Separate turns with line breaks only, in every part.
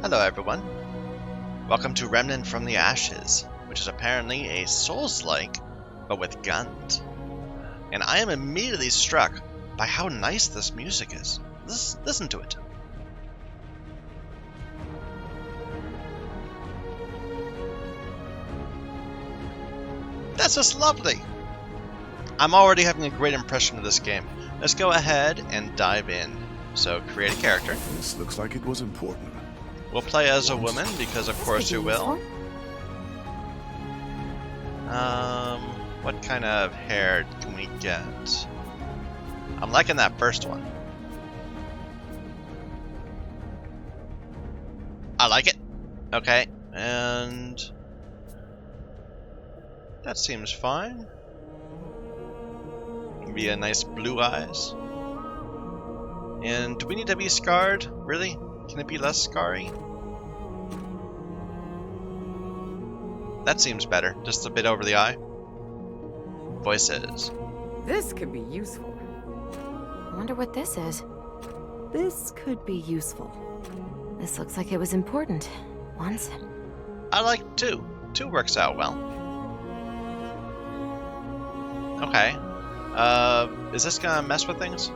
Hello everyone. Welcome to Remnant From The Ashes, which is apparently a Souls-like, but with guns. And I am immediately struck by how nice this music is. Listen to it. That's just lovely! I'm already having a great impression of this game. Let's go ahead and dive in. So, create a character.
This looks like it was important.
We'll play as a woman, because of course we will. What kind of hair can we get? I'm liking that first one. I like it. Okay, and that seems fine. Be a nice blue eyes. And do we need to be scarred? Really? Can it be less scarry? That seems better. Just a bit over the eye. Voices.
This could be useful.
I wonder what this is.
This could be useful.
This looks like it was important. Once.
I like 2. 2 works out well. Okay. Is this gonna mess with things?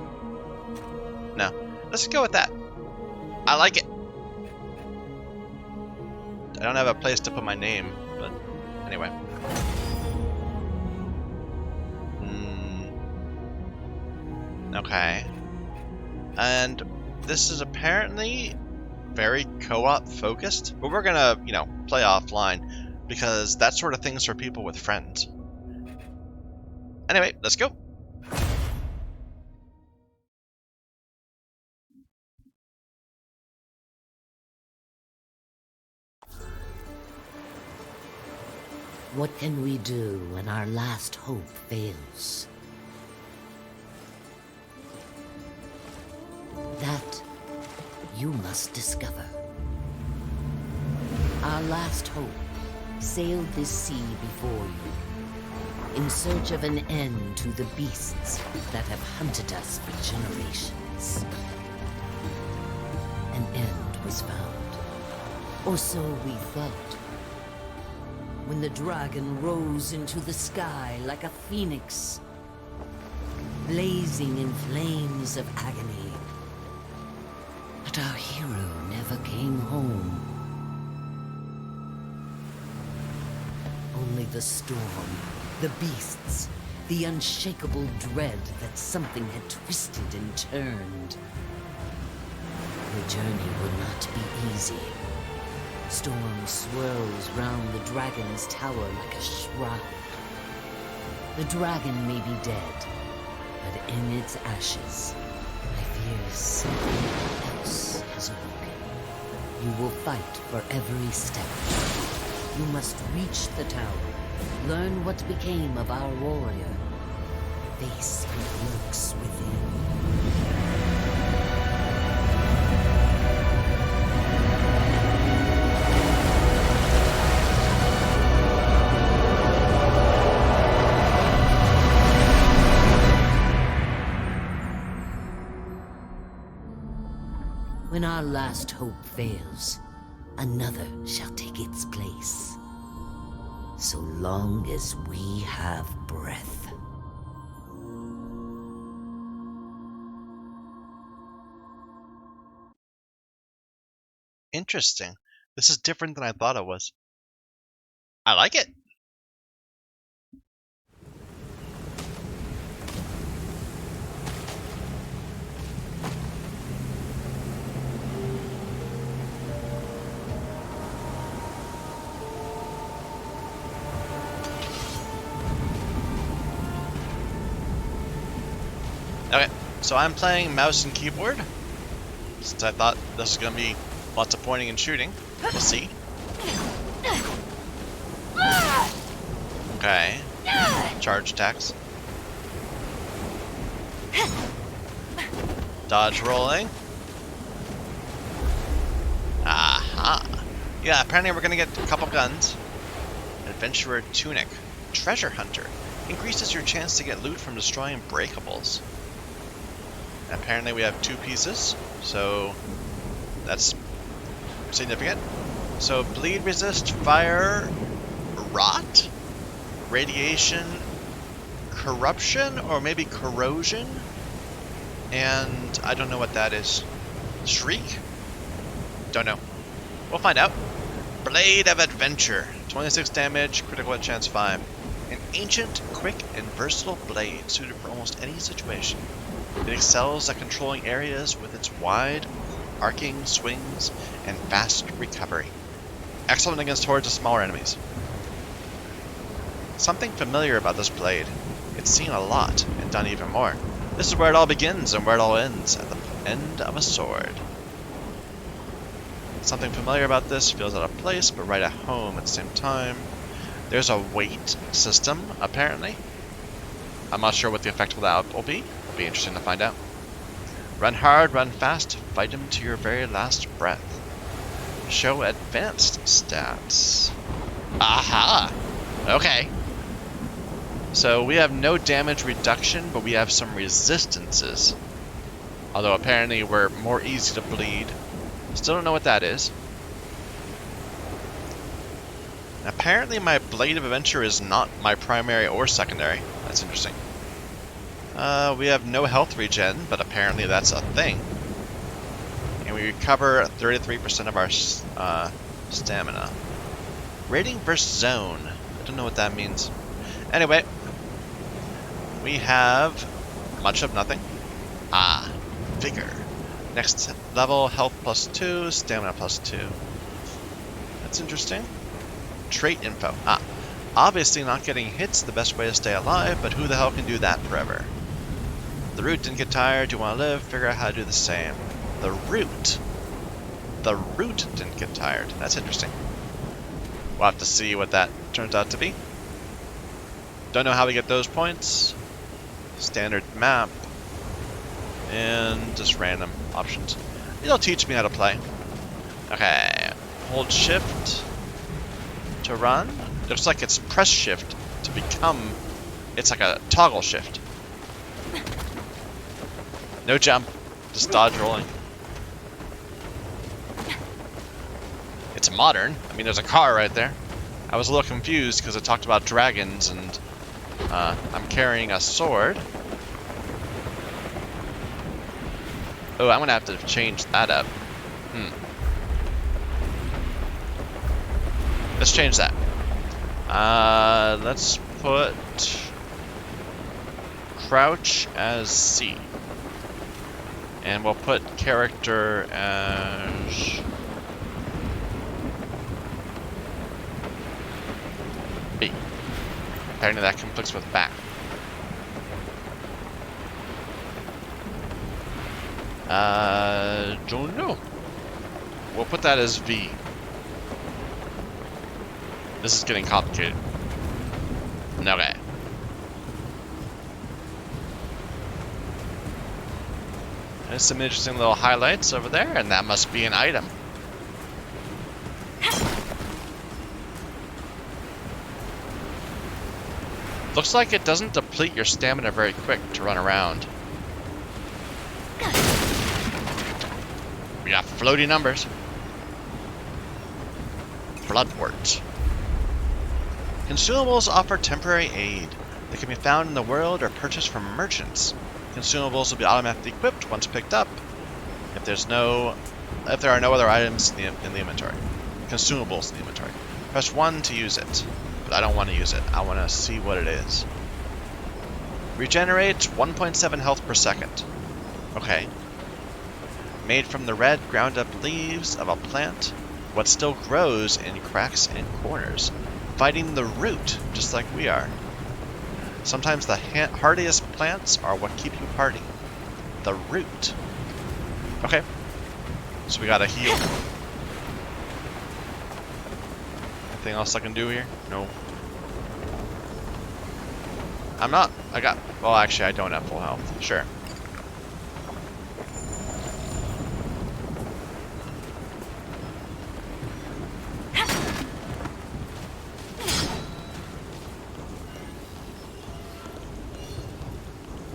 No. Let's go with that. I like it. I don't have a place to put my name, but anyway. Okay. And this is apparently very co-op focused, but we're gonna, play offline because that sort of thing's for people with friends. Anyway, let's go.
What can we do when our last hope fails? That you must discover. Our last hope sailed this sea before you, in search of an end to the beasts that have hunted us for generations. An end was found, or so we thought, when the dragon rose into the sky like a phoenix, blazing in flames of agony. But our hero never came home. Only the storm, the beasts, the unshakable dread that something had twisted and turned. The journey would not be easy. Storm swirls round the dragon's tower like a shroud. The dragon may be dead, but in its ashes, I fear something else has awoken. You will fight for every step. You must reach the tower, learn what became of our warrior, face what lurks within. When our last hope fails, another shall take its place. So long as we have breath.
Interesting. This is different than I thought it was. I like it. Okay, so I'm playing mouse and keyboard, since I thought this was going to be lots of pointing and shooting. We'll see. Okay. Charge attacks. Dodge rolling. Aha. Yeah, apparently we're going to get a couple guns. Adventurer Tunic. Treasure Hunter. Increases your chance to get loot from destroying breakables. Apparently we have 2 pieces, so that's significant. So bleed resist, fire, rot, radiation, corruption, or maybe corrosion, and I don't know what that is. Shriek? Don't know. We'll find out. Blade of Adventure. 26 damage, critical hit chance 5. An ancient, quick, and versatile blade suited for almost any situation. It excels at controlling areas with its wide, arcing swings and fast recovery. Excellent against hordes of smaller enemies. Something familiar about this blade. It's seen a lot, and done even more. This is where it all begins and where it all ends, at the end of a sword. Something familiar about this, feels out of place, but right at home at the same time. There's a weight system, apparently. I'm not sure what the effect of that will be. It'll be interesting to find out. Run hard, run fast, fight him to your very last breath. Show advanced stats. Aha! Okay. So we have no damage reduction, but we have some resistances. Although apparently we're more easy to bleed. Still don't know what that is. Apparently my Blade of Adventure is not my primary or secondary. That's interesting. We have no health regen, but apparently that's a thing. And we recover 33% of our stamina. Rating versus zone. I don't know what that means. Anyway, we have much of nothing. Vigor. Next level, health +2, stamina +2. That's interesting. Trait info. Obviously not getting hit's the best way to stay alive, but who the hell can do that forever? The root didn't get tired, you want to live, figure out how to do the same. The root didn't get tired. That's interesting. We'll have to see what that turns out to be. Don't know how we get those points. Standard map. And just random options. It'll teach me how to play. Okay. Hold shift to run. Looks like it's press shift to become... It's like a toggle shift. No jump. Just dodge rolling. It's modern. I mean, there's a car right there. I was a little confused because it talked about dragons and I'm carrying a sword. Oh, I'm gonna have to change that up. Let's change that. Let's put crouch as C. And we'll put character as B. Apparently that conflicts with back. Don't know. We'll put that as V. This is getting complicated. Okay. There's some interesting little highlights over there, and that must be an item. Looks like it doesn't deplete your stamina very quick to run around. We got floaty numbers. Bloodwort. Consumables offer temporary aid. They can be found in the world or purchased from merchants. Consumables will be automatically equipped once picked up. If there are no other items in the inventory. Consumables in the inventory. Press 1 to use it. But I don't want to use it. I want to see what it is. Regenerates 1.7 health per second. Okay. Made from the red ground up leaves of a plant, what still grows in cracks and corners, fighting the root, just like we are. Sometimes the hardiest plants are what keep you hardy. The root. Okay. So we gotta heal. Anything else I can do here? No. Well, actually, I don't have full health. Sure.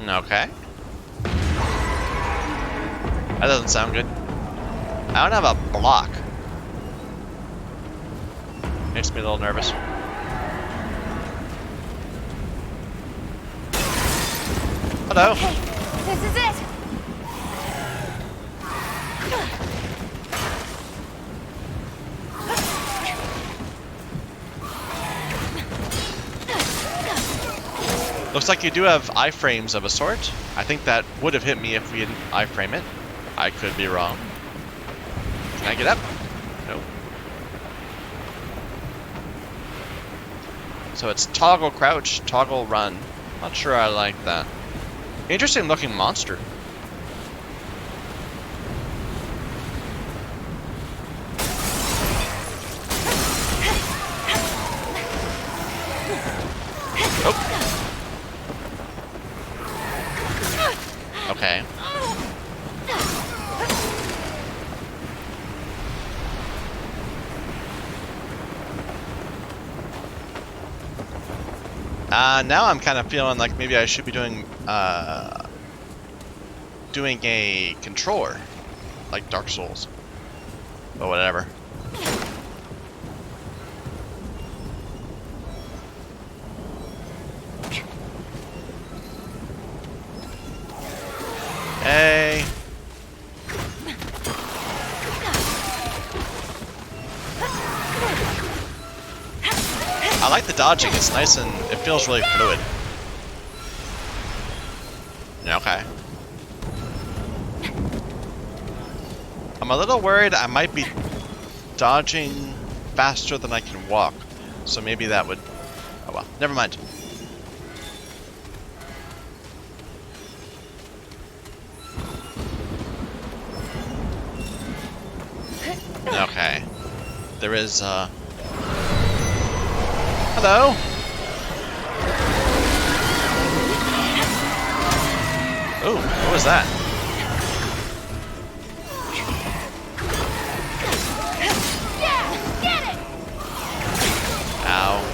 Okay. That doesn't sound good. I don't have a block. Makes me a little nervous. Hello.
Okay, this is it.
Looks like you do have iframes of a sort. I think that would have hit me if we didn't iframe it. I could be wrong. Can I get up? No. So it's toggle crouch, toggle run. Not sure I like that. Interesting looking monster. Oh. Okay. Now I'm kind of feeling like maybe I should be doing a controller, like Dark Souls, but whatever. Hey. I like the dodging. It's nice and it feels really fluid. Okay. I'm a little worried I might be dodging faster than I can walk. So maybe that would... Oh well, never mind. Okay. There is, Hello? Ooh, what was that?
Yeah, get it.
Ow.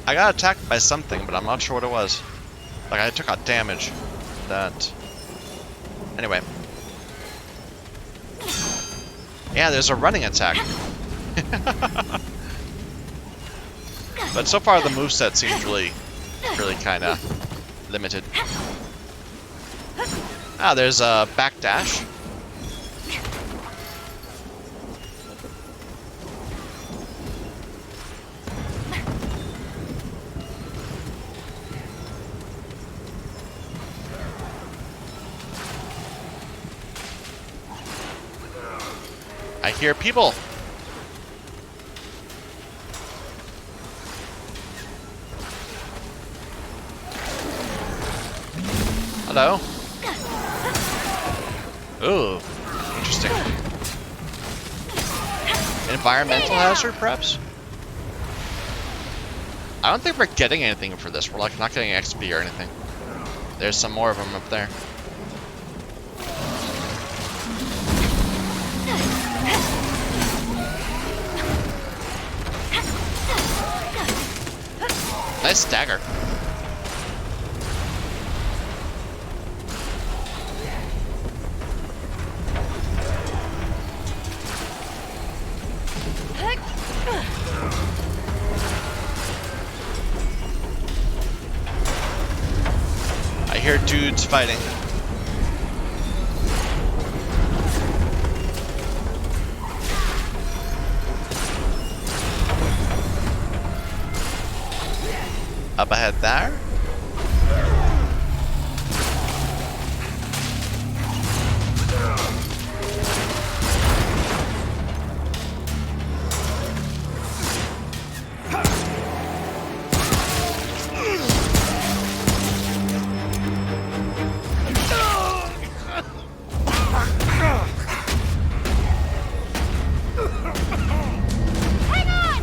I got attacked by something, but I'm not sure what it was. Like, I took out damage. That... Anyway. Yeah, there's a running attack. But so far the moveset seems really kinda limited. Ah, there's a backdash. I hear people. Hello. Ooh, interesting. Environmental hazard, perhaps? I don't think we're getting anything for this. We're like not getting XP or anything. There's some more of them up there. Nice stagger. I hear dudes fighting. Up ahead there.
Hang on!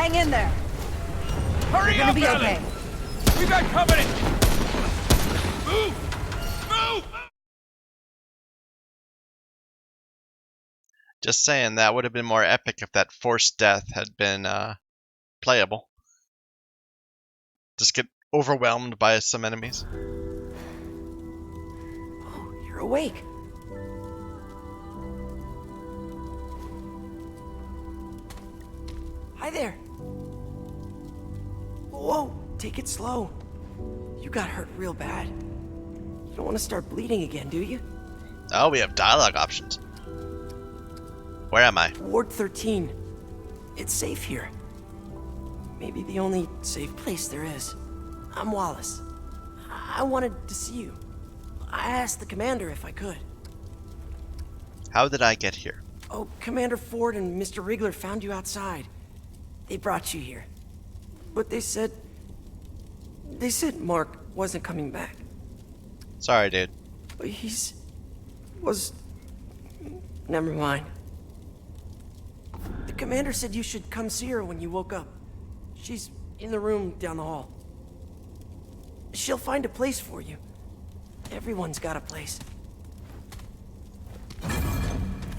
Hang in there.
Hurry
You're
up,
gonna be
Ellie!
okay.
We got company! Move! Move!
Just saying, that would have been more epic if that forced death had been playable. Just get overwhelmed by some enemies.
Oh, you're awake. Hi there. Whoa, take it slow. You got hurt real bad. You don't want to start bleeding again, do you?
Oh, we have dialogue options. Where am I?
Ward 13. It's safe here. Maybe the only safe place there is. I'm Wallace. I wanted to see you. I asked the commander if I could.
How did I get here?
Oh, Commander Ford and Mr. Wriggler found you outside. They brought you here. But they said Mark wasn't coming back.
Sorry, dude.
But never mind. The commander said you should come see her when you woke up. She's in the room down the hall. She'll find a place for you. Everyone's got a place.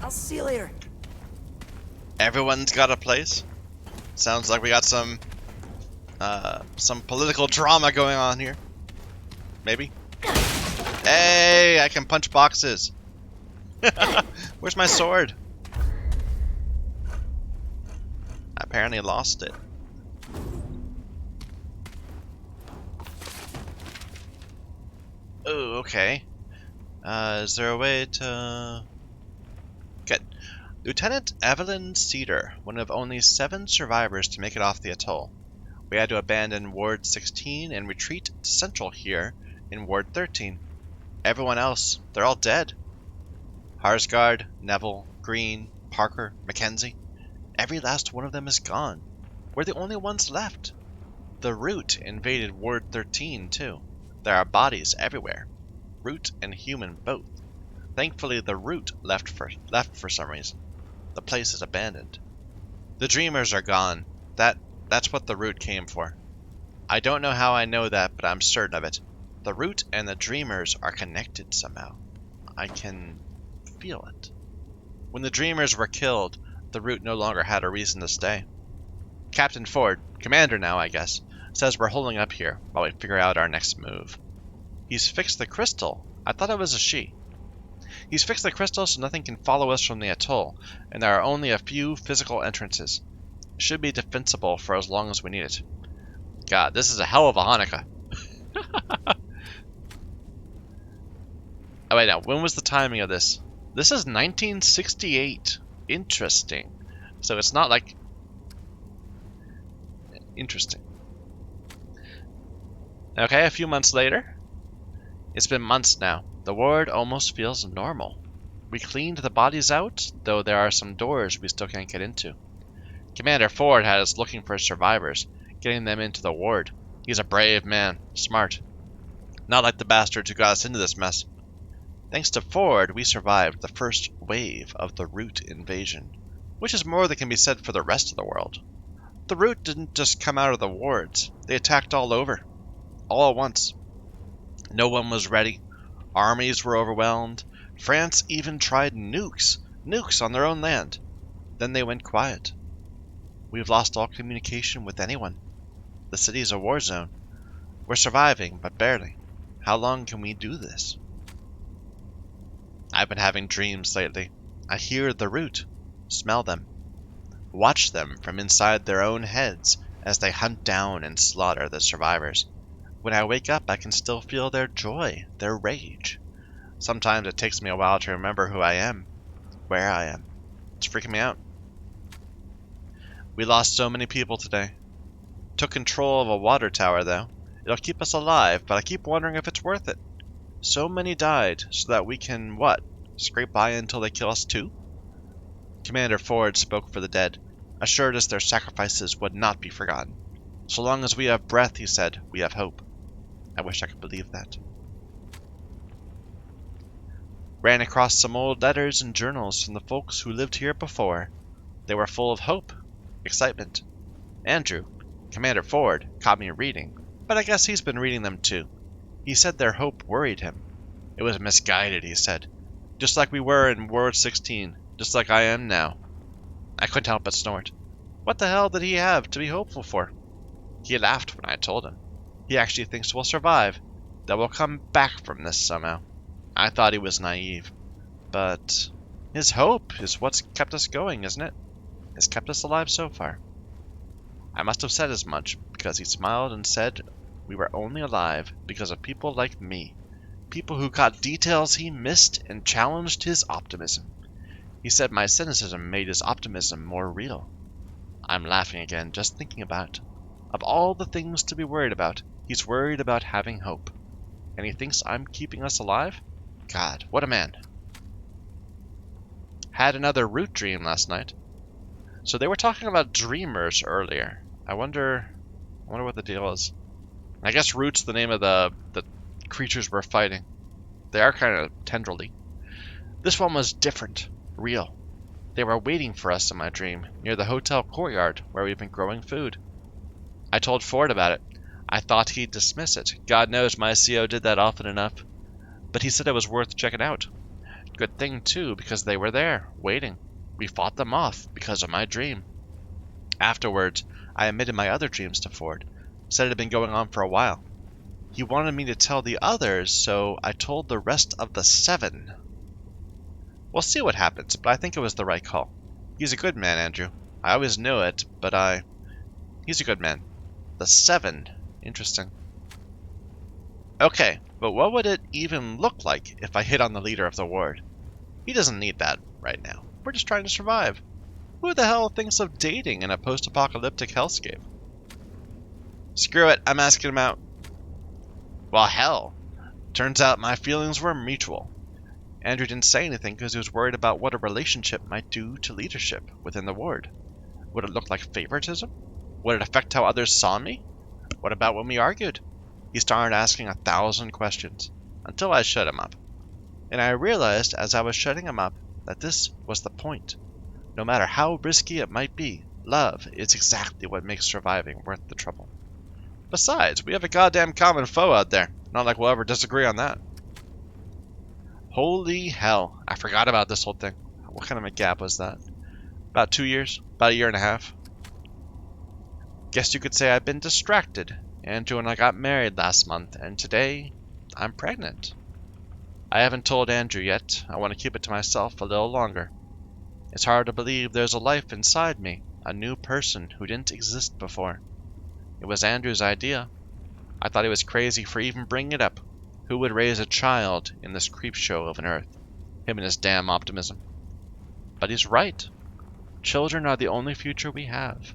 I'll see you later.
Everyone's got a place? Sounds like we got some political drama going on here. Maybe? Hey, I can punch boxes. Where's my sword? I apparently lost it. Oh, okay. Is there a way to... Good. Lieutenant Evelyn Cedar, one of only 7 survivors to make it off the atoll. We had to abandon Ward 16 and retreat to Central here in Ward 13. Everyone else, they're all dead. Harsgard, Neville, Green, Parker, Mackenzie. Every last one of them is gone. We're the only ones left. The Root invaded Ward 13 too. There are bodies everywhere. Root and human both. Thankfully the Root left for some reason. The place is abandoned. The Dreamers are gone. That's what the Root came for. I don't know how I know that, but I'm certain of it. The Root and the Dreamers are connected somehow. I can feel it. When the Dreamers were killed, the Root no longer had a reason to stay. Captain Ford, commander now I guess, says we're holding up here while we figure out our next move. He's fixed the crystal. I thought it was a she. He's fixed the crystal so nothing can follow us from the atoll, and there are only a few physical entrances. It should be defensible for as long as we need it. God, this is a hell of a Hanukkah. Oh wait, now, when was the timing of this? This is 1968. Interesting. So it's not like... Interesting. Okay, a few months later. It's been months now. The ward almost feels normal. We cleaned the bodies out, though there are some doors we still can't get into. Commander Ford had us looking for survivors, getting them into the ward. He's a brave man, smart. Not like the bastards who got us into this mess. Thanks to Ford, we survived the first wave of the Root invasion, which is more than can be said for the rest of the world. The Root didn't just come out of the wards. They attacked all over. All at once. No one was ready. Armies were overwhelmed. France even tried nukes on their own land. Then they went quiet. We've lost all communication with anyone. The city's a war zone. We're surviving, but barely. How long can we do this? I've been having dreams lately. I hear the Root, smell them, watch them from inside their own heads as they hunt down and slaughter the survivors. When I wake up, I can still feel their joy, their rage. Sometimes it takes me a while to remember who I am, where I am. It's freaking me out. We lost so many people today. Took control of a water tower, though. It'll keep us alive, but I keep wondering if it's worth it. So many died so that we can, what, scrape by until they kill us too? Commander Ford spoke for the dead, assured us their sacrifices would not be forgotten. So long as we have breath, he said, we have hope. I wish I could believe that. Ran across some old letters and journals from the folks who lived here before. They were full of hope, excitement, Andrew, Commander Ford, caught me reading, but I guess he's been reading them too. He said their hope worried him. It was misguided, he said. Just like we were in World 16, just like I am now. I couldn't help but snort. What the hell did he have to be hopeful for? He laughed when I told him. He actually thinks we'll survive, that we'll come back from this somehow. I thought he was naive, but his hope is what's kept us going, isn't it? It's kept us alive so far. I must have said as much, because he smiled and said we were only alive because of people like me. People who caught details he missed and challenged his optimism. He said my cynicism made his optimism more real. I'm laughing again just thinking about it. Of all the things to be worried about, he's worried about having hope. And he thinks I'm keeping us alive? God, what a man. Had another root dream last night. So they were talking about dreamers earlier. I wonder what the deal is. I guess Root's the name of the creatures we're fighting. They are kind of tendrily. This one was different, real. They were waiting for us in my dream, near the hotel courtyard where we've been growing food. I told Ford about it. I thought he'd dismiss it. God knows my CO did that often enough. But he said it was worth checking out. Good thing, too, because they were there, waiting. We fought them off because of my dream. Afterwards, I admitted my other dreams to Ford. Said it had been going on for a while. He wanted me to tell the others, so I told the rest of the 7. We'll see what happens, but I think it was the right call. He's a good man, Andrew. I always knew it, but he's a good man. The 7. Interesting. Okay, but what would it even look like if I hit on the leader of the ward? He doesn't need that right now. We're just trying to survive. Who the hell thinks of dating in a post-apocalyptic hellscape? Screw it, I'm asking him out. Well, hell. Turns out my feelings were mutual. Andrew didn't say anything because he was worried about what a relationship might do to leadership within the ward. Would it look like favoritism? Would it affect how others saw me? What about when we argued? He started asking 1,000 questions, until I shut him up. And I realized as I was shutting him up that this was the point. No matter how risky it might be, love is exactly what makes surviving worth the trouble. Besides, we have a goddamn common foe out there. Not like we'll ever disagree on that. Holy hell, I forgot about this whole thing. What kind of a gap was that? About 2 years? About a year and a half? Guess you could say I've been distracted. Andrew and I got married last month, and today, I'm pregnant. I haven't told Andrew yet. I want to keep it to myself a little longer. It's hard to believe there's a life inside me, a new person who didn't exist before. It was Andrew's idea. I thought he was crazy for even bringing it up. Who would raise a child in this creepshow of an earth? Him and his damn optimism. But he's right. Children are the only future we have.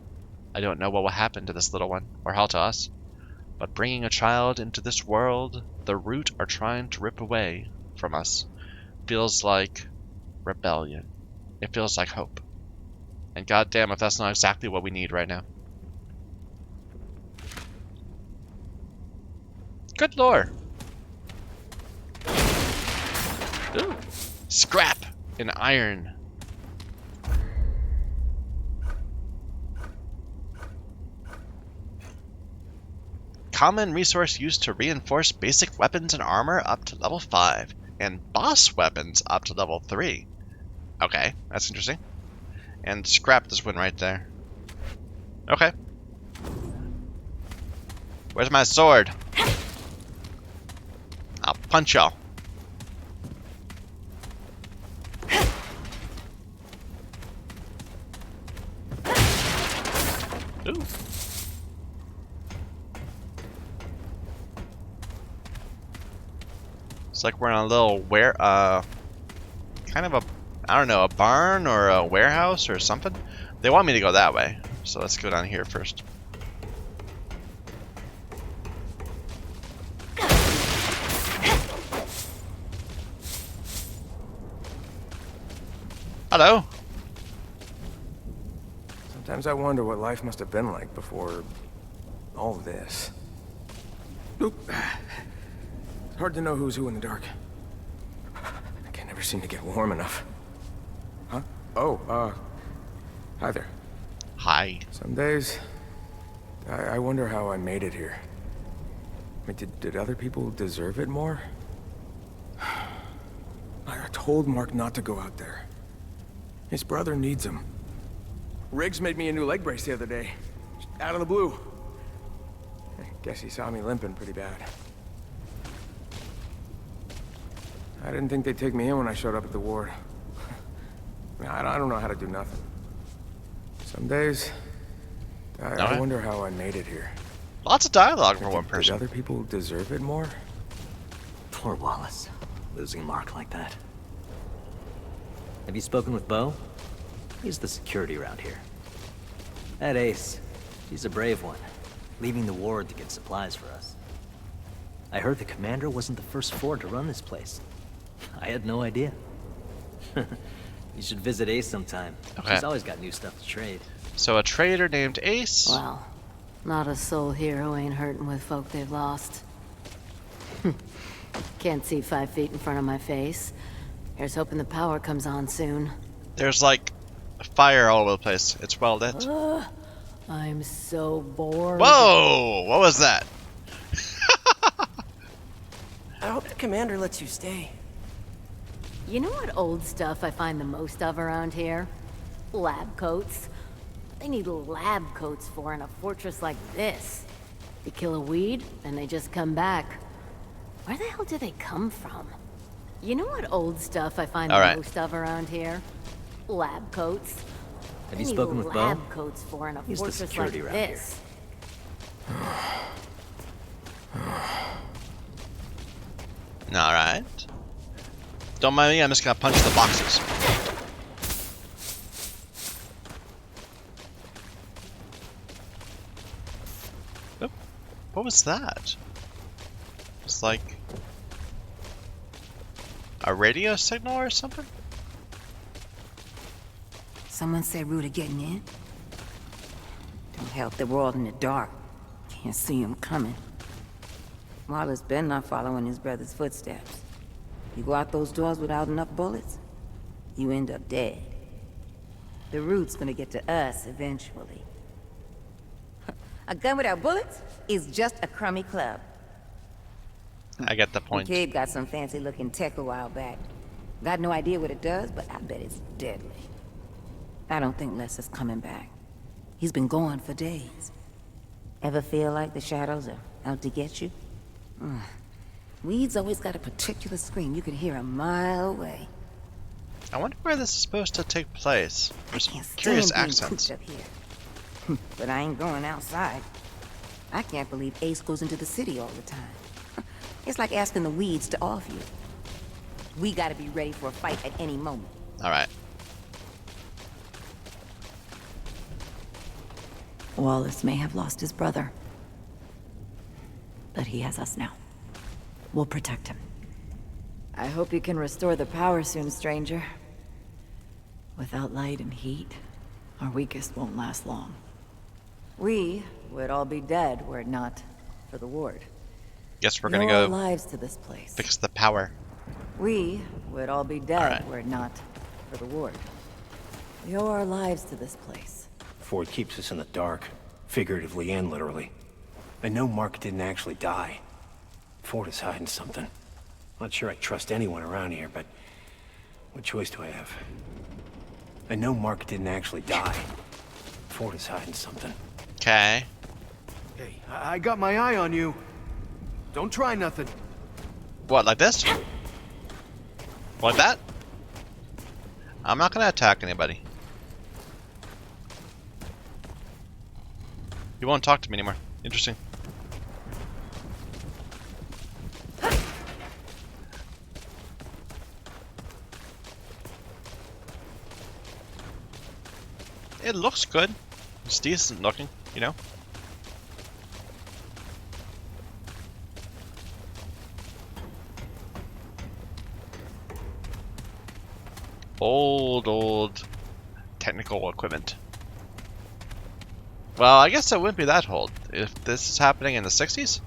I don't know what will happen to this little one, or how to us. But bringing a child into this world the Root are trying to rip away from us feels like rebellion. It feels like hope. And goddamn if that's not exactly what we need right now. Good lord. Ooh. Scrap and iron. Common resource used to reinforce basic weapons and armor up to level 5, and boss weapons up to level 3. Okay, that's interesting. And scrap this one right there. Okay. Where's my sword? I'll punch y'all. Ooh. It's like we're in a little kind of a, I don't know, a barn or a warehouse or something. They want me to go that way, so let's go down here first. Hello.
Sometimes I wonder what life must have been like before all of this. Oop. It's hard to know who's who in the dark. I can never seem to get warm enough. Huh? Oh, hi there.
Hi.
Some days, I wonder how I made it here. I mean, did other people deserve it more? I told Mark not to go out there. His brother needs him. Riggs made me a new leg brace the other day. Just out of the blue. I guess he saw me limping pretty bad. I didn't think they'd take me in when I showed up at the ward. I mean, I don't know how to do nothing. Some days, I wonder how I made it here.
Lots of dialogue for one
Did
person.
other people deserve it more?
Poor Wallace, losing Mark like that. Have you spoken with Bo? He's the security around here. That Ace, he's a brave one, leaving the ward to get supplies for us. I heard the commander wasn't the first Ford to run this place. I had no idea. You should visit Ace sometime.
Okay.
She's always got new stuff to trade.
So a trader named Ace.
Well, not a soul here who ain't hurting with folk they've lost. Can't see 5 feet in front of my face. Here's hoping the power comes on soon.
There's like fire all over the place. It's well lit.
I'm so bored.
Whoa! What was that?
I hope the commander lets you stay.
You know what old stuff I find the most of around here? Lab coats. They need lab coats for in a fortress like this. You kill a weed, and they just come back. Where the hell do they come from? You know what old stuff I find
All
the
right.
most of around here? Lab coats.
Have
They
you
need
spoken with Bo?
lab coats for in a
He's the
fortress
security
like
around here.
this.
Alright. Don't mind me, I'm just gonna punch the boxes. Oop. What was that? It's like a radio signal or something?
Someone said Ruta getting in. Don't help that we're all in the dark. Can't see him coming. Wallace better not following his brother's footsteps. You go out those doors without enough bullets, you end up dead. The root's gonna get to us eventually. A gun without bullets is just a crummy club.
I get the
The
point.
kid got some fancy-looking tech a while back. Got no idea what it does, but I bet it's deadly. I don't think Les is coming back. He's been gone for days. Ever feel like the shadows are out to get you? Weed's always got a particular scream you can hear a mile away.
I wonder where this is supposed to take place. There's
Can't stand
curious
being
accents.
cooped up here. But I ain't going outside. I can't believe Ace goes into the city all the time. It's like asking the weeds to off you. We gotta be ready for a fight at any moment.
Alright.
Wallace may have lost his brother, but he has us now. We'll protect him.
I hope you can restore the power soon, stranger.
Without light and heat, our weakest won't last long.
We would all be dead were it not for the ward.
Guess we're
We
gonna
owe our
go
lives to this place.
fix the power.
We would all be dead
Alright.
were it not for the ward.
We owe our lives to this place.
Ford keeps us in the dark, figuratively and literally. I know Mark didn't actually die. Ford is hiding something. Not sure I trust anyone around here, but what choice do I have? I know Mark didn't actually die. Ford is hiding something.
Okay.
Hey, I got my eye on you. Don't try nothing.
What, like this? Like that? I'm not gonna attack anybody. You won't talk to me anymore. Interesting. It looks good. It's decent looking, you know? Old technical equipment. Well, I guess it wouldn't be that old if this is happening in the 60s.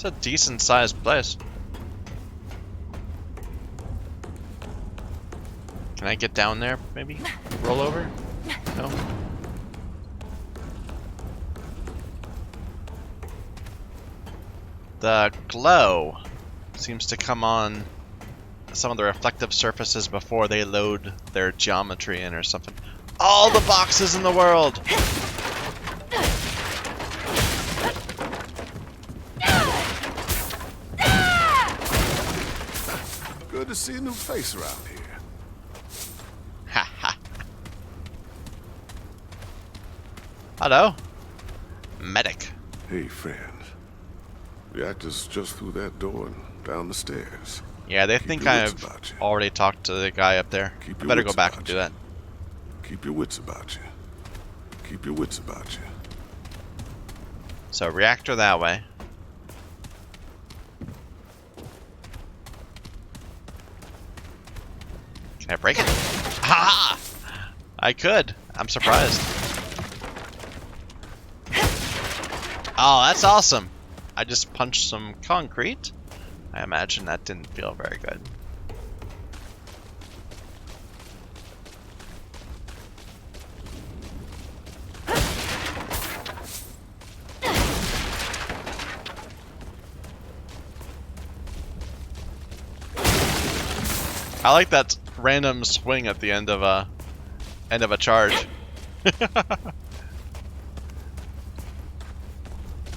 It's a decent sized place. Can I get down there, maybe? Roll over? No? The glow seems to come on some of the reflective surfaces before they load their geometry in or something. All the boxes in the world!
Good to see a new face around here.
Ha ha. Hello? Medic.
Hey, friend. The actor's just through that door and down the stairs.
Yeah, they
Keep
think
your wits
I've
about you.
already talked to the guy up there.
Keep
I
your
better go
wits
back
about
and do
you.
that.
Keep your wits about you. Keep your wits about you.
So, reactor that way. Can I break it? Ha! I could. I'm surprised. Oh, that's awesome. I just punched some concrete. I imagine that didn't feel very good. I like that random swing at the end of a charge.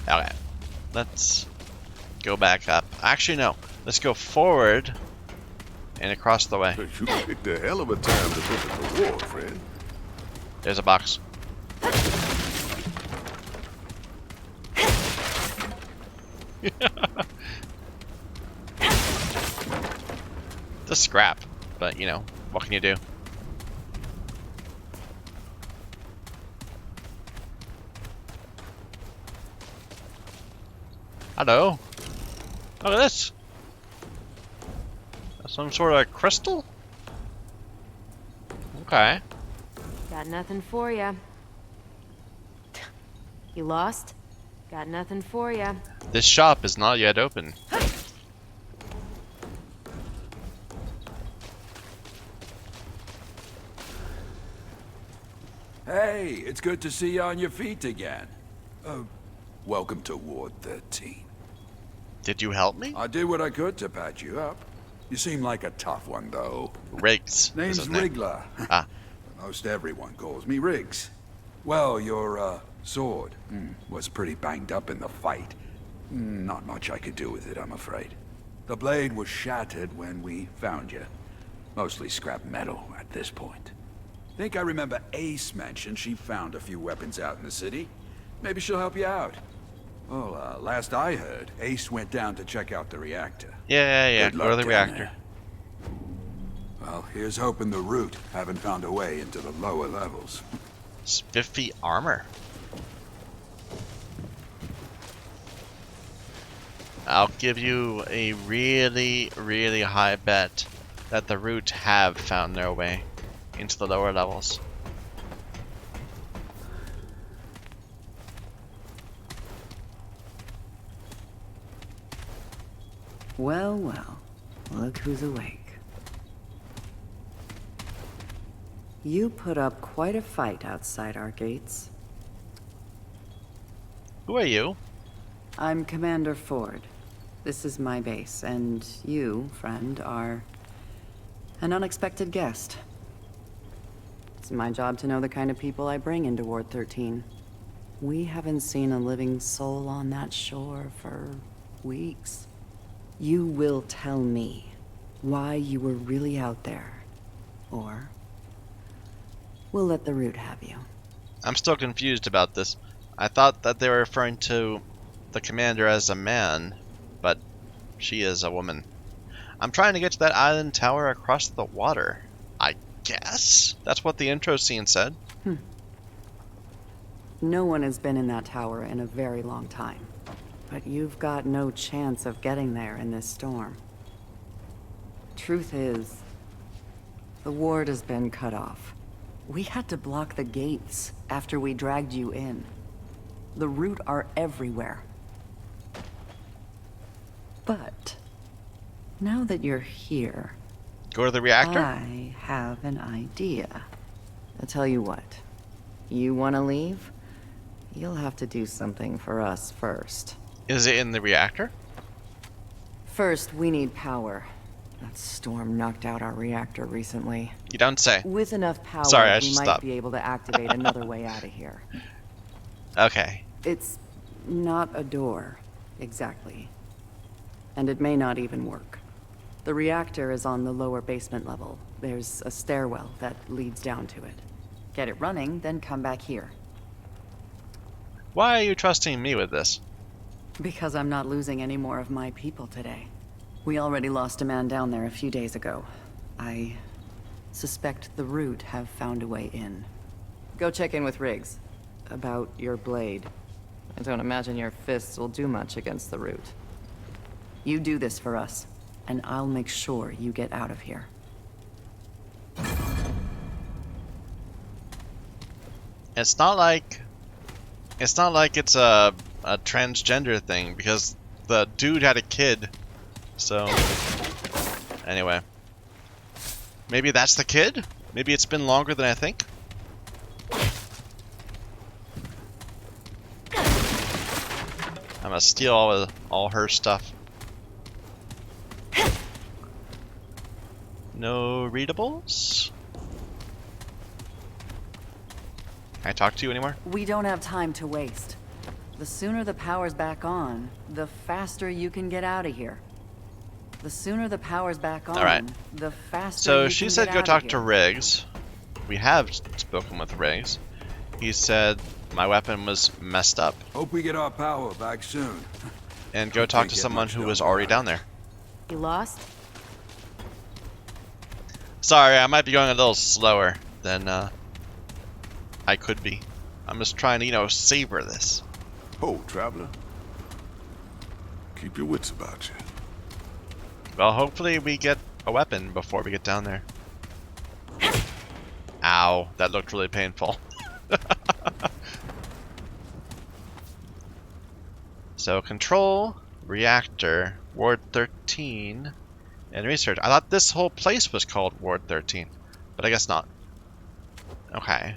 Okay, let's go back up. Actually, no. Let's go forward and across the way.
You picked a hell of a time to visit the war, friend.
There's a box. It's a scrap, but you know, what can you do? Hello. Look at this. That's some sort of crystal? Okay.
Got nothing for ya. You lost? Got nothing for ya.
This shop is not yet open.
Hey, it's good to see you on your feet again. Welcome to Ward 13.
Did you help me?
I did what I could to patch you up. You seem like a tough one, though.
Riggs.
Name's
his name.
Wriggler.
Ah.
Most everyone calls me Riggs. Well, your, sword was pretty banged up in the fight. Not much I could do with it, I'm afraid. The blade was shattered when we found you. Mostly scrap metal at this point. Think I remember Ace mentioned she found a few weapons out in the city. Maybe she'll help you out. Well, last I heard, Ace went down to check out the reactor.
Yeah.
Good
Go to
luck
the
down
reactor.
there. Well, here's hoping the Root haven't found a way into the lower levels.
Spiffy armor. I'll give you a really, really high bet that the Root have found their way into the lower levels.
Well, well. Look who's awake. You put up quite a fight outside our gates.
Who are you?
I'm Commander Ford. This is my base, and you, friend, are an unexpected guest. It's my job to know the kind of people I bring into Ward 13. We haven't seen a living soul on that shore for weeks. You will tell me why you were really out there, or we'll let the Root have you.
I'm still confused about this. I thought that they were referring to the commander as a man, but she is a woman. I'm trying to get to that island tower across the water. I guess that's what the intro scene said.
No one has been in that tower in a very long time. But you've got no chance of getting there in this storm. Truth is, the ward has been cut off. We had to block the gates after we dragged you in. The Root are everywhere. But now that you're here,
Go to the reactor?
I have an idea. I'll tell you what. You want to leave? You'll have to do something for us first.
Is it in the reactor?
First, we need power. That storm knocked out our reactor recently.
You don't say.
With enough power,
Sorry, I
we
should
might
stop.
be able to activate another way out of here.
Okay.
It's not a door, exactly. And it may not even work. The reactor is on the lower basement level. There's a stairwell that leads down to it. Get it running, then come back here.
Why are you trusting me with this?
Because I'm not losing any more of my people today. We already lost a man down there a few days ago. I suspect the Root have found a way in. Go check in with Riggs. About your blade. I don't imagine your fists will do much against the Root. You do this for us, and I'll make sure you get out of here.
It's not like it's a transgender thing, because the dude had a kid. So anyway, maybe that's the kid? Maybe it's been longer than I think. I'm gonna steal all her stuff. No readables? Can I talk to you anymore?
We don't have time to waste. The sooner the power's back on, the faster you can get out of here. The sooner the power's back on,
All right.
the faster
So
you
she
can
said
get
go
out of
talk to
here.
Riggs. We have spoken with Riggs. He said my weapon was messed up.
Hope we get our power back soon.
And go
Don't
talk
think
to
get
someone
much
who
done
was
with
already
that.
down there.
You lost?
Sorry, I might be going a little slower than I could be. I'm just trying to, savor this.
Ho, traveler. Keep your wits about you.
Well, hopefully we get a weapon before we get down there. Ow, that looked really painful. So, control, reactor, Ward 13, and research. I thought this whole place was called Ward 13, but I guess not. Okay.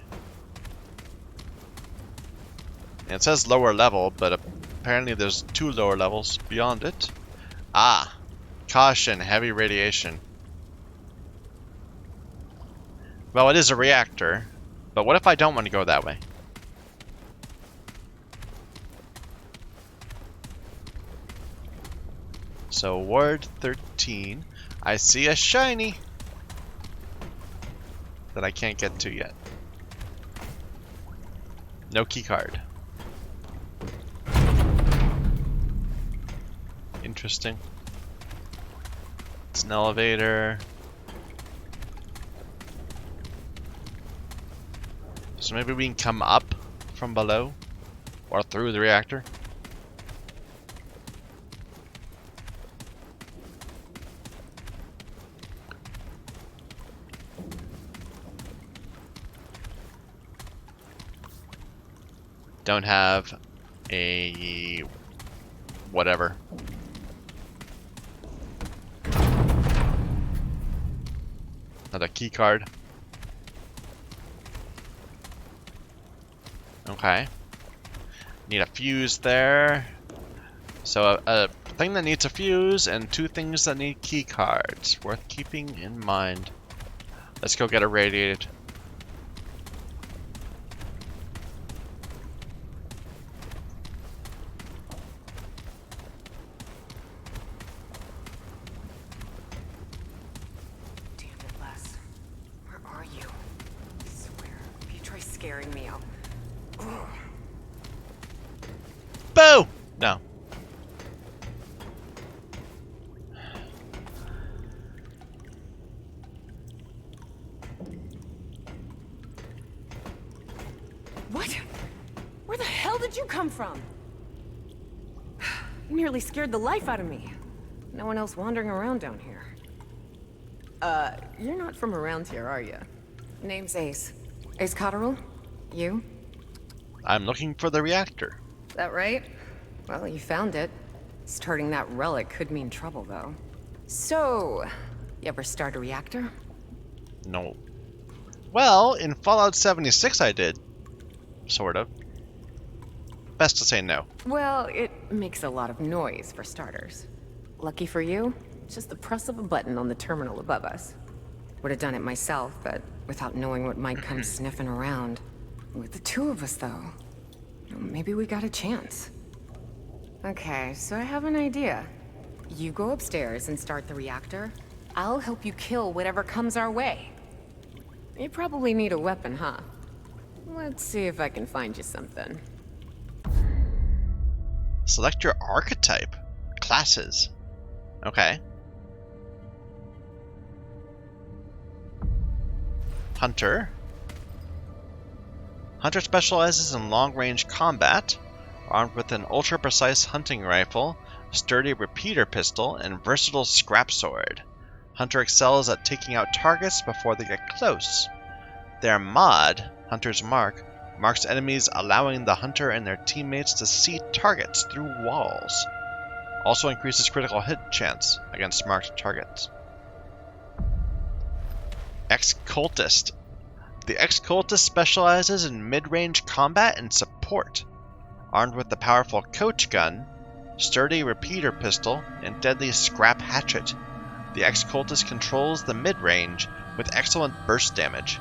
And it says lower level, but apparently there's 2 lower levels beyond it. Ah, caution, heavy radiation. Well, it is a reactor, but what if I don't want to go that way? So, Ward 13, I see a shiny that I can't get to yet. No key card. Interesting. It's an elevator. So maybe we can come up from below or through the reactor. Don't have a whatever. Another key card. Okay. Need a fuse there. So a thing that needs a fuse and 2 things that need key cards. Worth keeping in mind. Let's go get irradiated.
Damn it, Les. Where are you? I swear, if you try scaring me, I'll...
Boo! No.
What? Where the hell did you come from? You nearly scared the life out of me. No one else wandering around down here. You're not from around here, are you? Name's Ace. Ace Cotterill? You?
I'm looking for the reactor.
Is that right? Well, you found it.
Starting that relic could mean trouble, though. So, you ever start a reactor?
No. Well, in Fallout 76 I did. Sort of. Best to say no.
Well, it makes a lot of noise, for starters. Lucky for you, it's just the press of a button on the terminal above us. Would have done it myself, but without knowing what might come sniffing around. With the two of us, though, maybe we got a chance. Okay, so I have an idea. You go upstairs and start the reactor. I'll help you kill whatever comes our way. You probably need a weapon, huh? Let's see if I can find you something.
Select your archetype. Classes. Okay. Hunter. Hunter specializes in long-range combat, armed with an ultra-precise hunting rifle, sturdy repeater pistol, and versatile scrap sword. Hunter excels at taking out targets before they get close. Their mod, Hunter's Mark, marks enemies, allowing the hunter and their teammates to see targets through walls. Also increases critical hit chance against marked targets. Ex-Cultist. The Ex-Cultist specializes in mid-range combat and support. Armed with the powerful coach gun, sturdy repeater pistol, and deadly scrap hatchet, the Ex-Cultist controls the mid-range with excellent burst damage.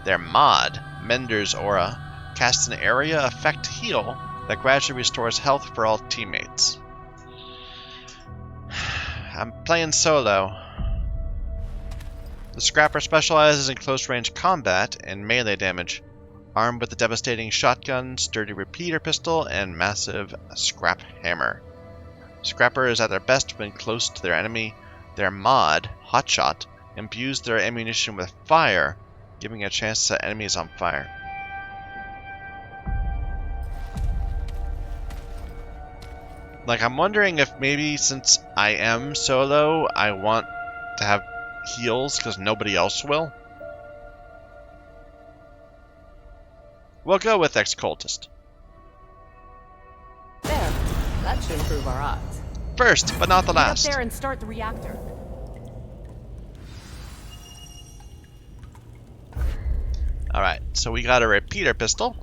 Their mod, Mender's Aura, casts an area effect heal that gradually restores health for all teammates. I'm playing solo. The Scrapper specializes in close-range combat and melee damage, armed with a devastating shotgun, sturdy repeater pistol, and massive scrap hammer. Scrapper is at their best when close to their enemy. Their mod, Hotshot, imbues their ammunition with fire, giving a chance to set enemies on fire. Like, I'm wondering if maybe since I am solo, I want to have heals because nobody else will. We'll go with Ex-Cultist.
There. That should improve our odds.
First, but not the last.
Get up there and start the reactor.
Alright, so we got a repeater pistol.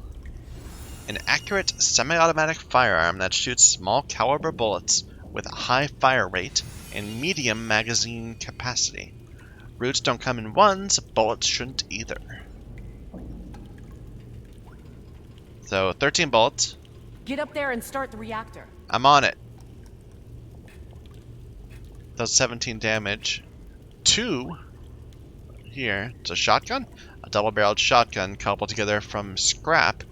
An accurate semi-automatic firearm that shoots small caliber bullets with a high fire rate and medium magazine capacity. Roots don't come in ones, bullets shouldn't either. So, 13 bullets.
Get up there and start the reactor.
I'm on it. Does 17 damage. 2 here. It's a shotgun. A double-barreled shotgun cobbled together from scrap,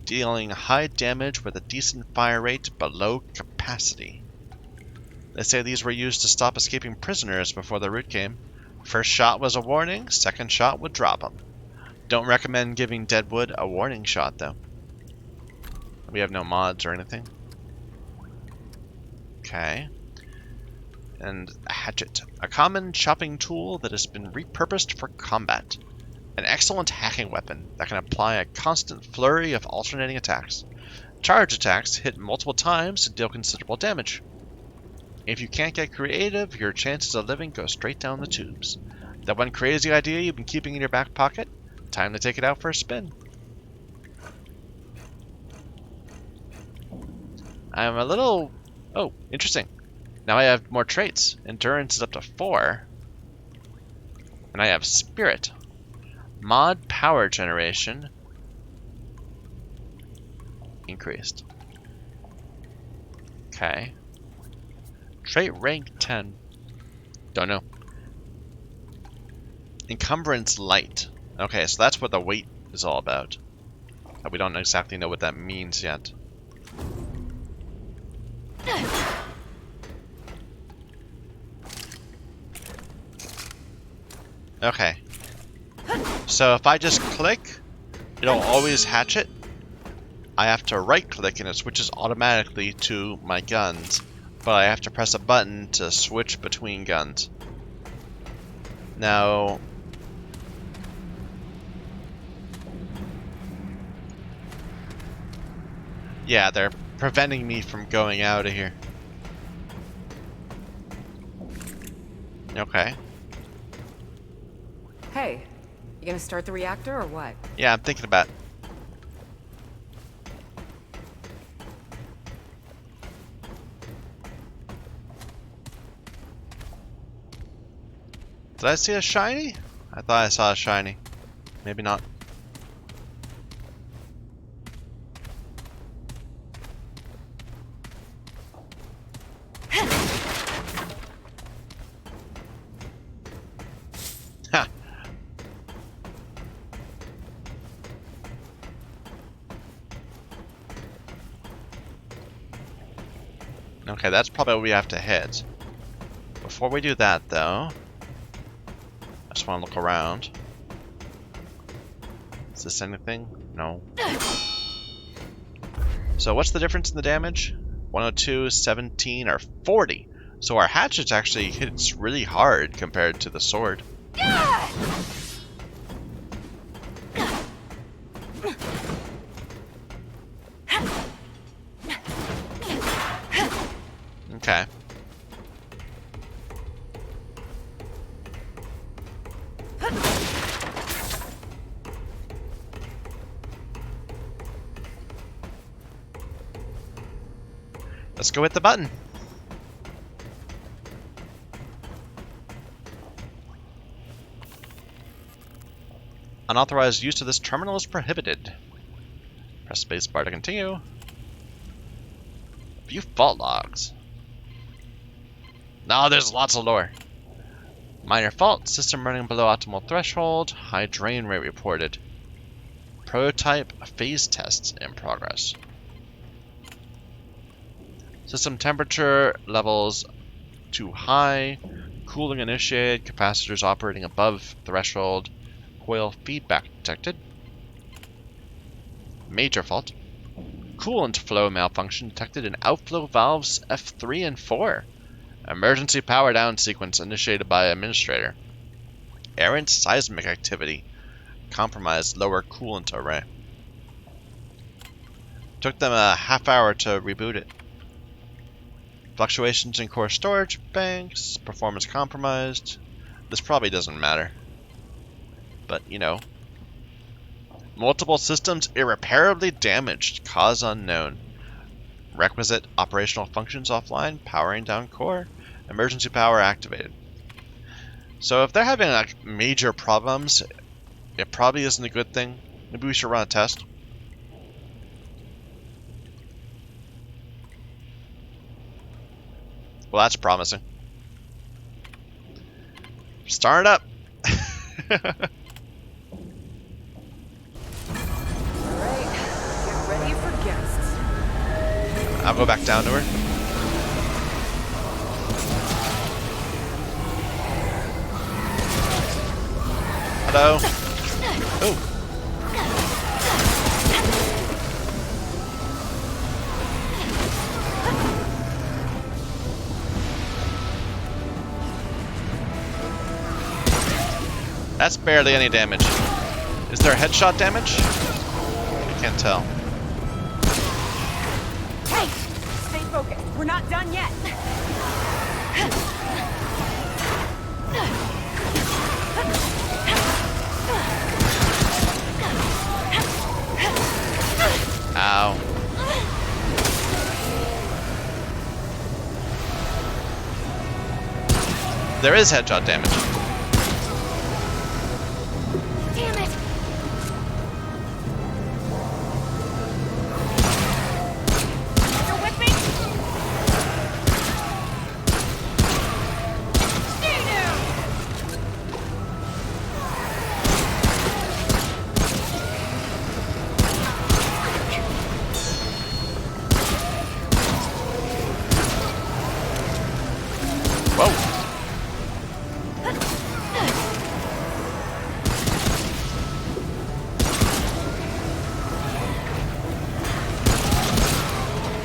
dealing high damage with a decent fire rate but low capacity. They say these were used to stop escaping prisoners before the root came. First shot was a warning, second shot would drop them. Don't recommend giving Deadwood a warning shot, though. We have no mods or anything. Okay. And a hatchet. A common chopping tool that has been repurposed for combat. An excellent hacking weapon that can apply a constant flurry of alternating attacks. Charge attacks hit multiple times to deal considerable damage. If you can't get creative, your chances of living go straight down the tubes. That one crazy idea you've been keeping in your back pocket? Time to take it out for a spin. I'm a little... Oh, interesting. Now I have more traits. Endurance is up to 4. And I have Spirit. Mod power generation increased. Okay. Trait rank 10. Don't know. Encumbrance light. Okay, so that's what the weight is all about. But we don't exactly know what that means yet. Okay. So if I just click, it'll always hatch it. I have to right click and it switches automatically to my guns. But I have to press a button to switch between guns. Now... Yeah, they're preventing me from going out of here. Okay.
Hey, you gonna start the reactor or what?
Yeah, I'm thinking about. Did I see a shiny? I thought I saw a shiny. Maybe not. Ha! Okay, that's probably what we have to hit. Before we do that, though, I just want to look around. Is this anything? No. So what's the difference in the damage? 102, 17, or 40? So our hatchet actually hits really hard compared to the sword. Okay. Let's go hit the button. Unauthorized use of this terminal is prohibited. Press spacebar to continue. View fault logs. No, there's lots of lore. Minor fault, system running below optimal threshold, high drain rate reported. Prototype phase tests in progress. System temperature levels too high, cooling initiated, capacitors operating above threshold, coil feedback detected. Major fault. Coolant flow malfunction detected in outflow valves F3 and 4. Emergency power down sequence initiated by administrator. Errant seismic activity. Compromised lower coolant array. Took them a half hour to reboot it. Fluctuations in core storage banks. Performance compromised. This probably doesn't matter. But, you know. Multiple systems irreparably damaged. Cause unknown. Requisite operational functions offline. Powering down core. Emergency power activated. So if they're having like major problems, it probably isn't a good thing. Maybe we should run a test. Well, that's promising. Start it up.
Alright, get ready for guests.
I'll go back down to her. Hello. Oh. That's barely any damage. Is there headshot damage? I can't tell.
Hey! Stay focused. We're not done yet.
Ow. There is headshot damage.
Damn it! You're with me? Stay down!
Whoa.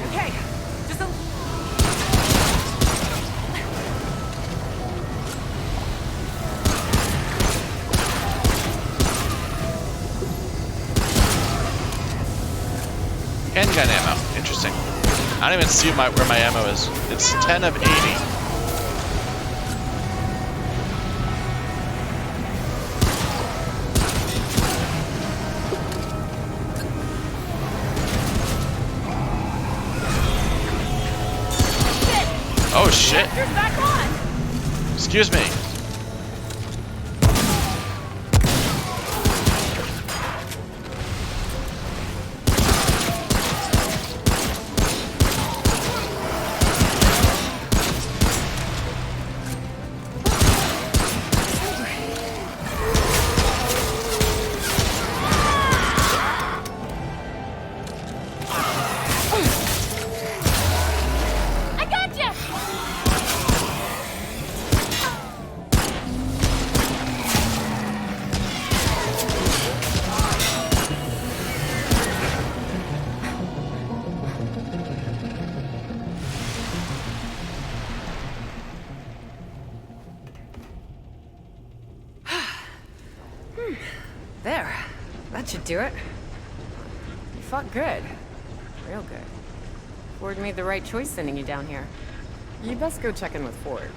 Okay, just a...
Handgun ammo. Interesting. I don't even see where my ammo is. It's 10 of 80. Oh shit!
Reactor's back on!
Excuse me.
I got you!
There. That should do it. You fought good. Real good. Ford made the right choice sending you down here. You best go check in with Ford.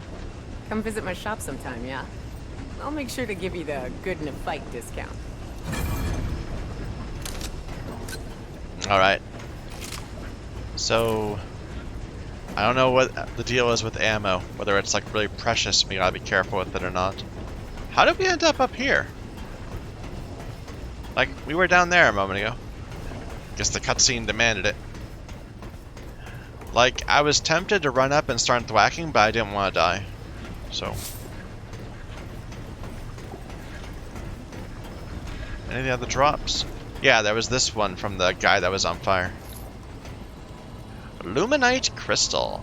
Come visit my shop sometime, yeah? I'll make sure to give you the good in a fight discount.
Alright. So, I don't know what the deal is with ammo, whether it's like really precious and we gotta be careful with it or not. How did we end up here? Like, we were down there a moment ago. Guess the cutscene demanded it. Like, I was tempted to run up and start thwacking, but I didn't want to die. So. Any other drops? Yeah, there was this one from the guy that was on fire. Luminite crystal.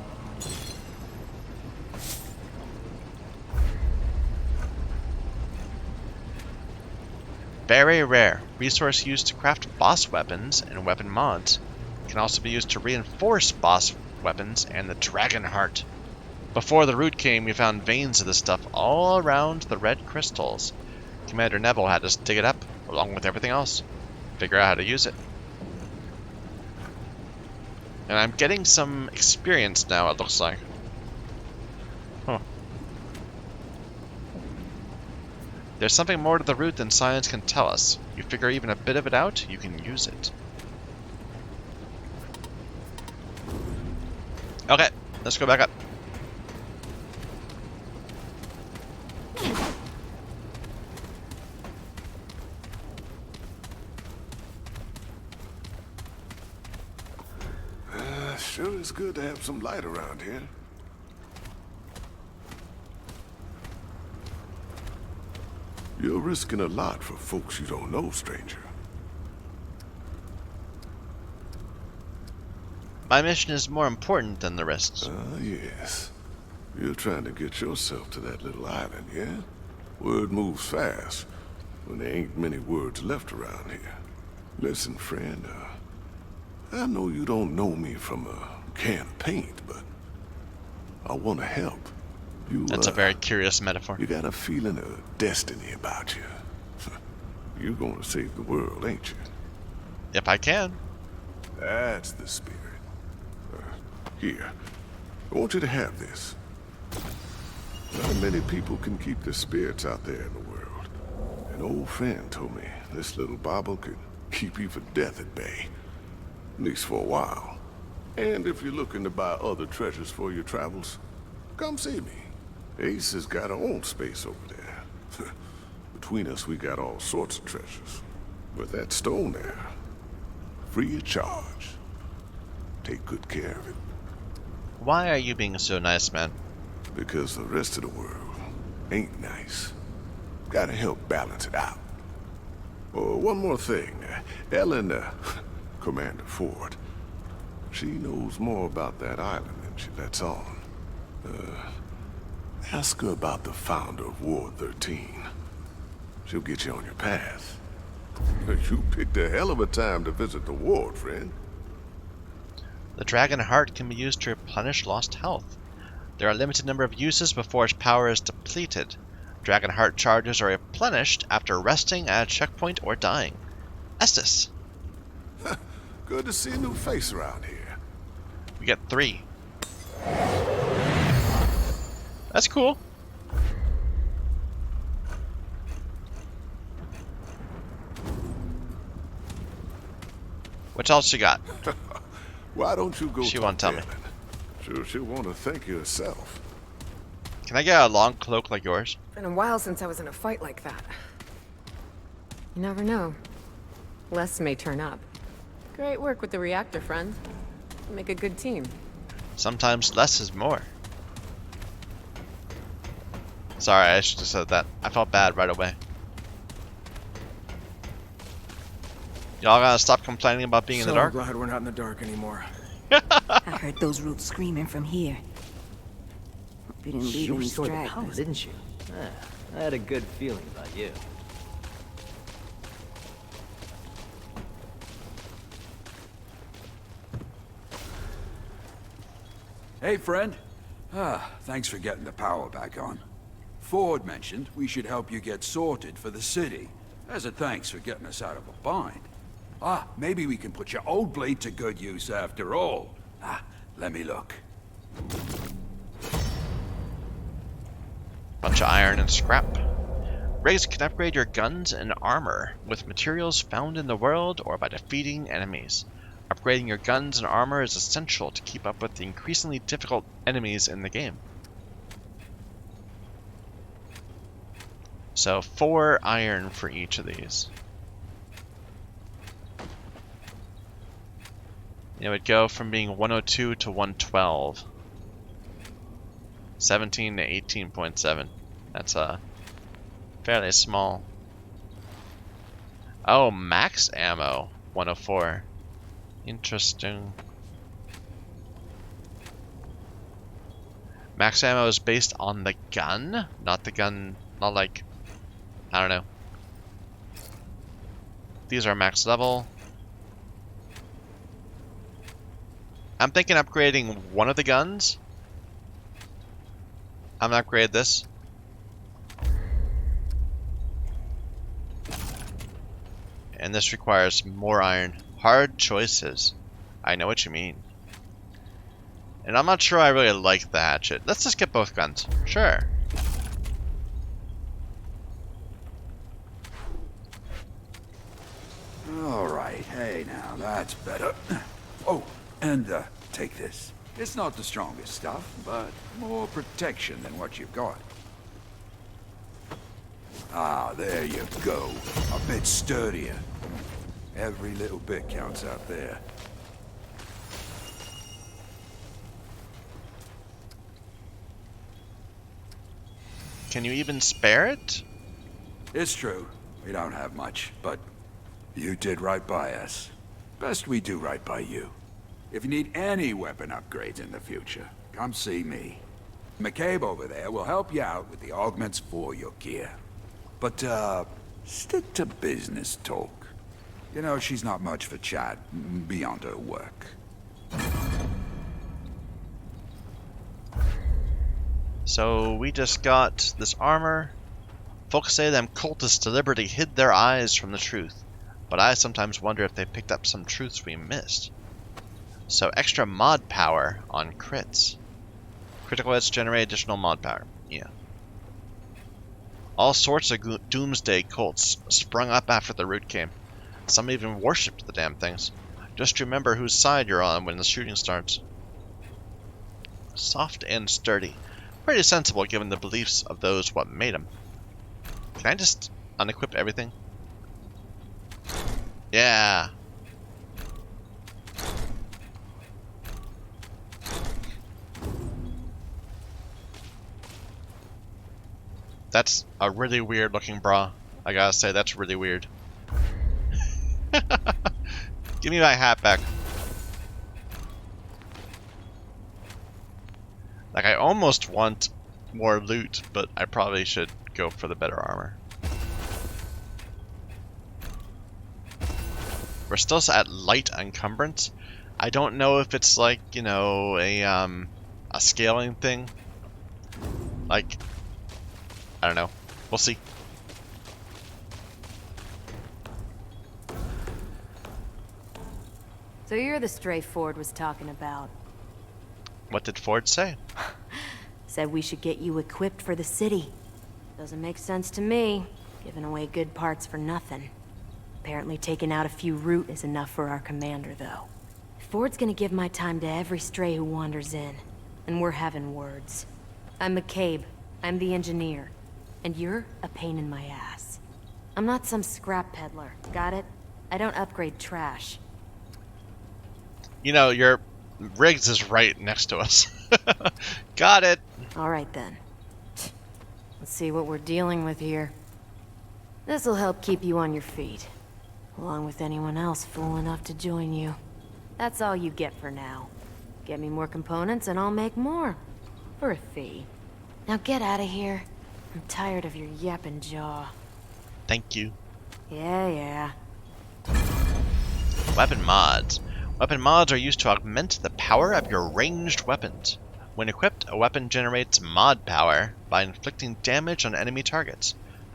Very rare. Resource used to craft boss weapons and weapon mods. Can also be used to reinforce boss weapons and the dragon heart. Before the root came, we found veins of this stuff all around the red crystals. Commander Neville had us dig it up, along with everything else. Figure out how to use it. And I'm getting some experience now, it looks like. Huh. There's something more to the root than science can tell us. You figure even a bit of it out, you can use it. Okay, let's go back up.
Sure is good to have some light around here. You're risking a lot for folks you don't know, stranger.
My mission is more important than the risks.
Yes. You're trying to get yourself to that little island, yeah? Word moves fast when there ain't many words left around here. Listen, friend, I know you don't know me from a can of paint, but I want to help.
That's a very curious metaphor.
You got a feeling of destiny about you. You're going to save the world, ain't you?
If I can.
That's the spirit. Here, I want you to have this. Not many people can keep the spirits out there in the world. An old friend told me this little bauble could keep you from death at bay. At least for a while. And if you're looking to buy other treasures for your travels, come see me. Ace has got her own space over there. Between us, we got all sorts of treasures. With that stone there, free of charge. Take good care of it.
Why are you being so nice, man?
Because the rest of the world ain't nice. Gotta help balance it out. Oh, one more thing. Ellen, Commander Ford, she knows more about that island than she lets on. Ask her about the founder of Ward 13. She'll get you on your path. You picked a hell of a time to visit the ward, friend.
The dragon heart can be used to replenish lost health. There are a limited number of uses before its power is depleted. Dragon heart charges are replenished after resting at a checkpoint or dying. Estes.
Good to see a new face around here.
We get 3. That's cool. What else you got?
Why don't you go
She won't tell me.
Sure, she'll want to thank you herself.
Can I get a long cloak like yours?
Been a while since I was in a fight like that. You never know. Les may turn up. Great work with the reactor, friend. Make a good team.
Sometimes less is more. Sorry, I should have said that. I felt bad right away. Y'all gotta stop complaining about being in the dark.
So glad we're not in the dark anymore.
I heard those roots screaming from here. Hope you didn't leave
You
any
restored the power,
stragglers.
didn't you? Yeah, I had a good feeling about you.
Hey, friend. Thanks for getting the power back on. Ford mentioned we should help you get sorted for the city, as a thanks for getting us out of a bind. Maybe we can put your old blade to good use after all. Let me look.
Bunch of iron and scrap. Riggs can upgrade your guns and armor with materials found in the world or by defeating enemies. Upgrading your guns and armor is essential to keep up with the increasingly difficult enemies in the game. So 4 iron for each of these. It would go from being 102 to 112. 17 to 18.7. That's fairly small. Oh, max ammo 104. Interesting. Max ammo is based on the gun, not the gun, not like, I don't know. These are max level. I'm thinking upgrading one of the guns. I'm gonna upgrade this. And this requires more iron. Hard choices. I know what you mean. And I'm not sure I really like the hatchet. Let's just get both guns. Sure.
Alright, hey now, that's better. Oh, and take this. It's not the strongest stuff, but more protection than what you've got. There you go. A bit sturdier. Every little bit counts out there.
Can you even spare it?
It's true. We don't have much, but you did right by us. Best we do right by you. If you need any weapon upgrades in the future, come see me. McCabe over there will help you out with the augments for your gear. But, stick to business talk. You know, she's not much for chat beyond her work.
So we just got this armor. Folks say them cultists deliberately hid their eyes from the truth, but I sometimes wonder if they picked up some truths we missed. So extra mod power on crits. Critical hits generate additional mod power. Yeah. All sorts of doomsday cults sprung up after the root came. Some even worshipped the damn things. Just remember whose side you're on when the shooting starts. Soft and sturdy. Pretty sensible given the beliefs of those what made them. Can I just unequip everything? Yeah. That's a really weird looking bra. I gotta say, that's really weird. Give me my hat back. Like, I almost want more loot, but I probably should go for the better armor. We're still at light encumbrance. I don't know if it's like, you know, a scaling thing. Like, I don't know. We'll see.
So you're the stray Ford was talking about.
What did Ford say?
Said we should get you equipped for the city. Doesn't make sense to me, giving away good parts for nothing. Apparently taking out a few root is enough for our commander, though. Ford's gonna give my time to every stray who wanders in. and we're having words. I'm McCabe. I'm the engineer. And you're a pain in my ass. I'm not some scrap peddler, got it? I don't upgrade trash.
You know, your Riggs is right next to us. Got it.
All right then. Let's see what we're dealing with here. This'll help keep you on your feet, along with anyone else fool enough to join you. That's all you get for now. Get me more components and I'll make more. For a fee. Now get out of here. I'm tired of your yapping jaw.
Thank you.
Yeah.
Weapon mods. Weapon mods are used to augment the power of your ranged weapons. When equipped, a weapon generates mod power by inflicting damage on enemy targets.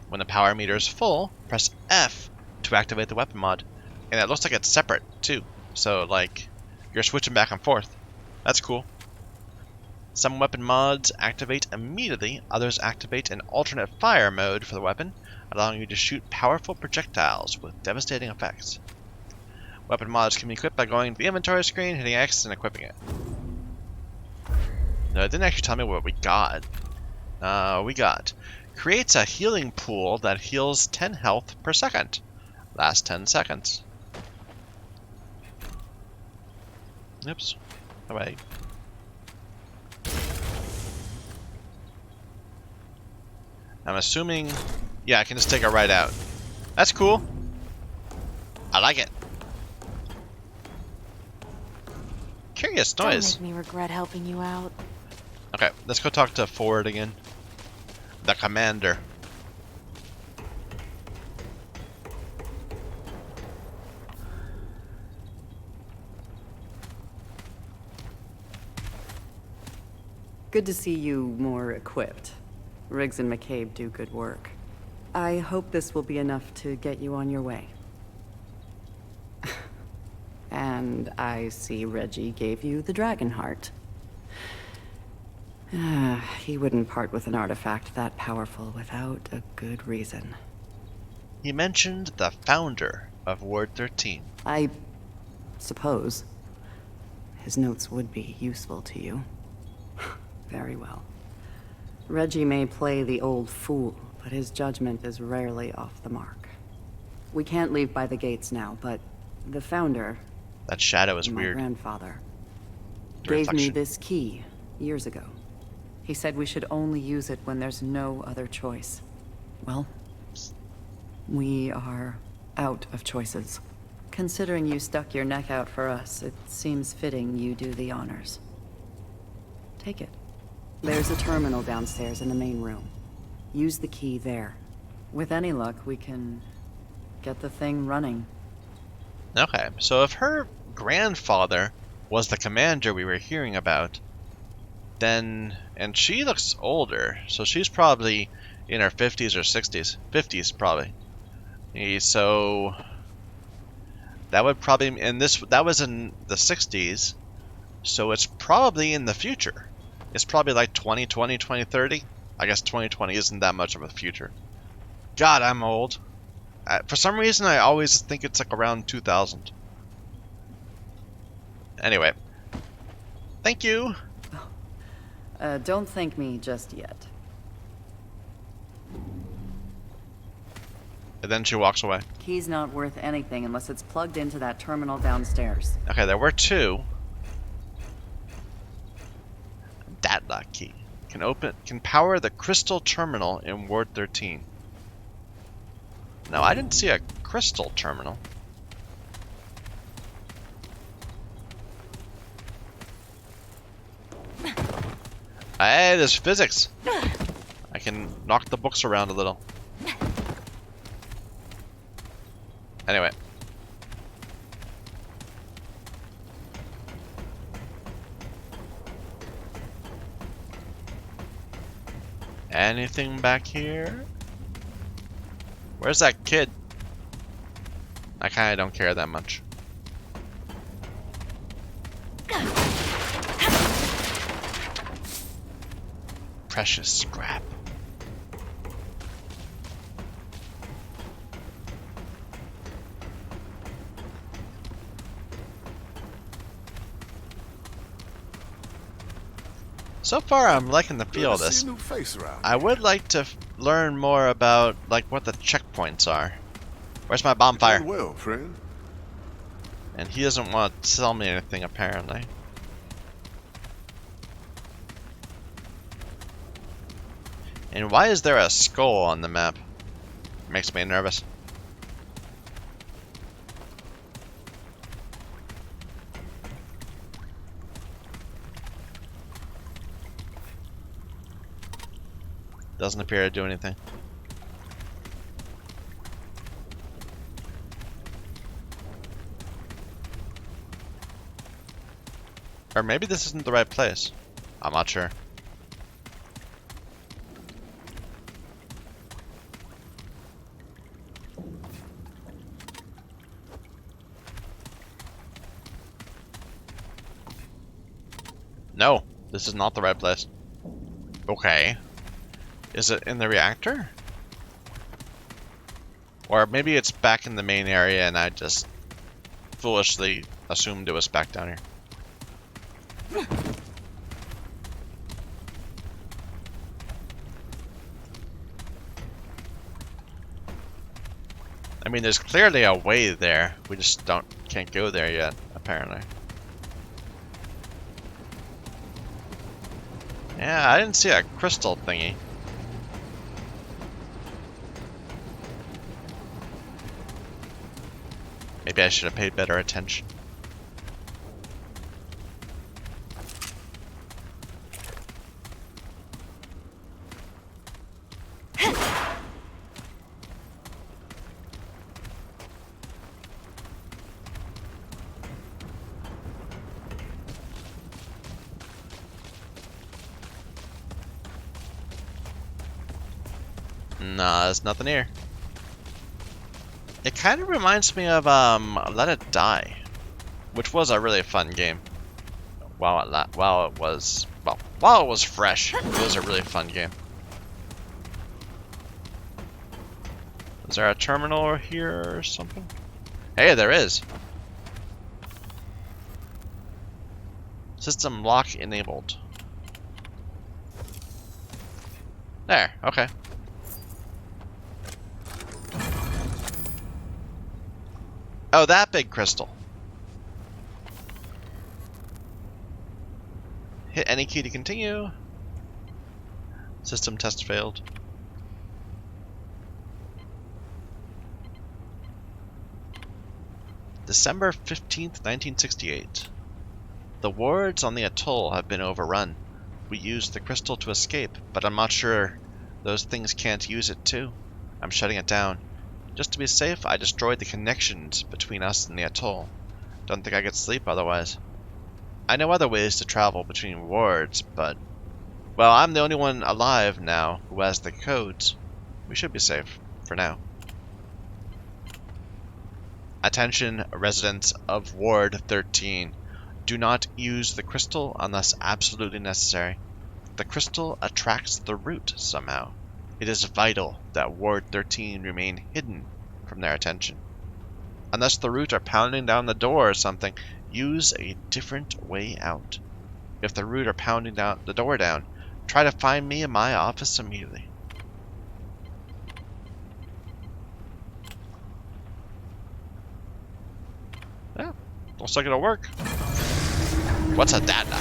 When the power meter is full, press F to activate the weapon mod. And it looks like it's separate, too. So, like, you're switching back and forth. That's cool. Some weapon mods activate immediately, others activate an alternate fire mode for the weapon, allowing you to shoot powerful projectiles with devastating effects. Weapon mods can be equipped by going to the inventory screen, hitting X, and equipping it. No, it didn't actually tell me what we got. We got creates a healing pool that heals 10 health per second. Last 10 seconds. Oops. Bye-bye. I'm assuming... Yeah, I can just take it right out. That's cool. I like it. Curious noise.
Don't make me regret helping you out.
Okay, let's go talk to Ford again. The commander.
Good to see you more equipped. Riggs and McCabe do good work. I hope this will be enough to get you on your way. And I see Reggie gave you the dragon heart. He wouldn't part with an artifact that powerful without a good reason.
He mentioned the founder of Ward 13.
I suppose his notes would be useful to you. Very well. Reggie may play the old fool, but his judgment is rarely off the mark. We can't leave by the gates now, but the founder...
That shadow is
my
weird.
grandfather
The
gave me
reflection.
this key years ago. He said we should only use it when there's no other choice. Well, we are out of choices. Considering you stuck your neck out for us, it seems fitting you do the honors. Take it. There's a terminal downstairs in the main room. Use the key there. With any luck, we can get the thing running.
Okay, so if her grandfather was the commander we were hearing about, then... And she looks older, so she's probably in her 50s or 60s. 50s, probably. So... That would probably... And that was in the 60s, so it's probably in the future. It's probably like 2020, 2030. I guess 2020 isn't that much of a future. God, I'm old. For some reason, I always think it's like around 2000. Anyway. Thank you.
Don't thank me just yet.
And then she walks away.
Key's not worth anything unless it's plugged into that terminal downstairs.
Okay, there were two. That lock key can power the crystal terminal in Ward 13. No, I didn't see a crystal terminal. Hey, there's physics. I can knock the books around a little. Anyway. Anything back here? Where's that kid? I kinda don't care that much. Precious scrap. So far, I'm liking the feel of
Good to
this.
see a new face around.
I would like to learn more about, like, what the checkpoints are. Where's my
You're
bonfire?
doing well, friend.
And he doesn't want to sell me anything, apparently. And why is there a skull on the map? Makes me nervous. Doesn't appear to do anything. Or maybe this isn't the right place. I'm not sure. No, this is not the right place. Okay. Is it in the reactor? Or maybe it's back in the main area and I just foolishly assumed it was back down here. I mean, there's clearly a way there. We just can't go there yet, apparently. Yeah, I didn't see a crystal thingy. Maybe I should have paid better attention. Nah, there's nothing here. It kind of reminds me of Let It Die, which was a really fun game. While it was fresh, it was a really fun game. Is there a terminal here or something? Hey, there is. System lock enabled. There, okay. Oh, that big crystal. Hit any key to continue. System test failed. December 15th, 1968. The wards on the atoll have been overrun. We used the crystal to escape, but I'm not sure those things can't use it too. I'm shutting it down. Just to be safe, I destroyed the connections between us and the atoll. Don't think I could sleep otherwise. I know other ways to travel between wards, but... well, I'm the only one alive now who has the codes. We should be safe, for now. Attention, residents of Ward 13. Do not use the crystal unless absolutely necessary. The crystal attracts the root somehow. It is vital that Ward 13 remain hidden from their attention. Unless the root are pounding down the door or something, use a different way out. If the root are pounding down the door down, try to find me in my office immediately. Yeah, looks like it'll work. What's a data?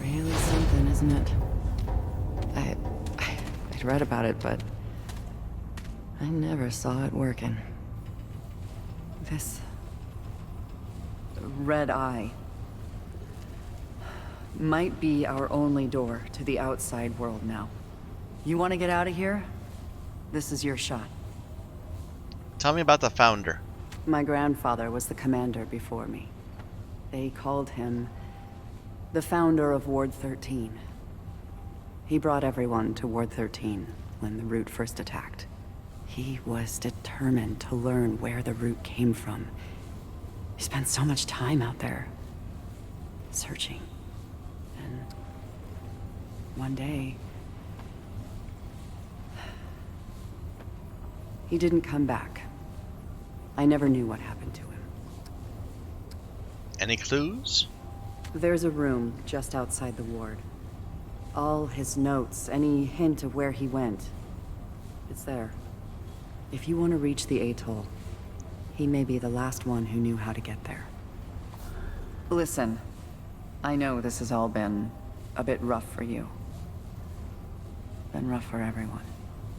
Really something, isn't it? I'd read about it, but I never saw it working. This red eye might be our only door to the outside world now. You want to get out of here? This is your shot.
Tell me about the founder.
My grandfather was the commander before me. They called him the founder of Ward 13. He brought everyone to Ward 13 when the Root first attacked. He was determined to learn where the Root came from. He spent so much time out there, searching. And one day, he didn't come back. I never knew what happened to him.
Any clues?
There's a room just outside the ward. All his notes, any hint of where he went. It's there. If you want to reach the atoll, he may be the last one who knew how to get there. Listen, I know this has all been a bit rough for you. Been rough for everyone.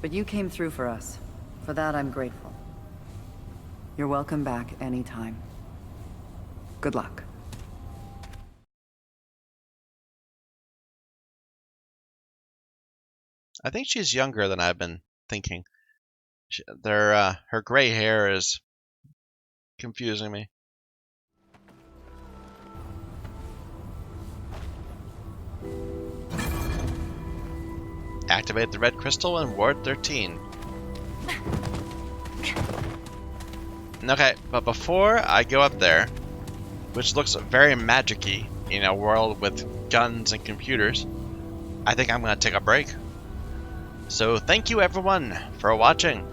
But you came through for us. For that, I'm grateful. You're welcome back anytime. Good luck.
I think she's younger than I've been thinking. Her gray hair is confusing me. Activate the red crystal in Ward 13. Okay, but before I go up there, which looks very magic-y in a world with guns and computers, I think I'm going to take a break. So thank you everyone for watching.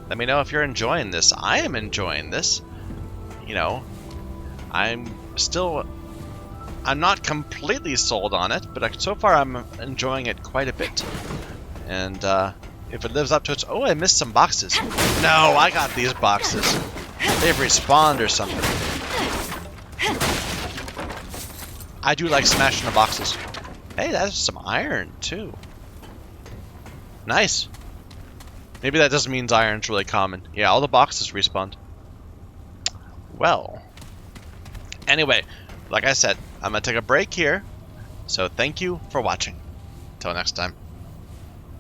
Let me know if you're enjoying this. I am enjoying this. You know, I'm not completely sold on it, but so far I'm enjoying it quite a bit. And if it lives up to its... Oh, I missed some boxes. No, I got these boxes. They've respawned or something. I do like smashing the boxes. Hey, that's some iron too. Nice. Maybe that just means iron's really common. Yeah, all the boxes respawned. Well. Anyway, like I said, I'm going to take a break here. So thank you for watching. Until next time.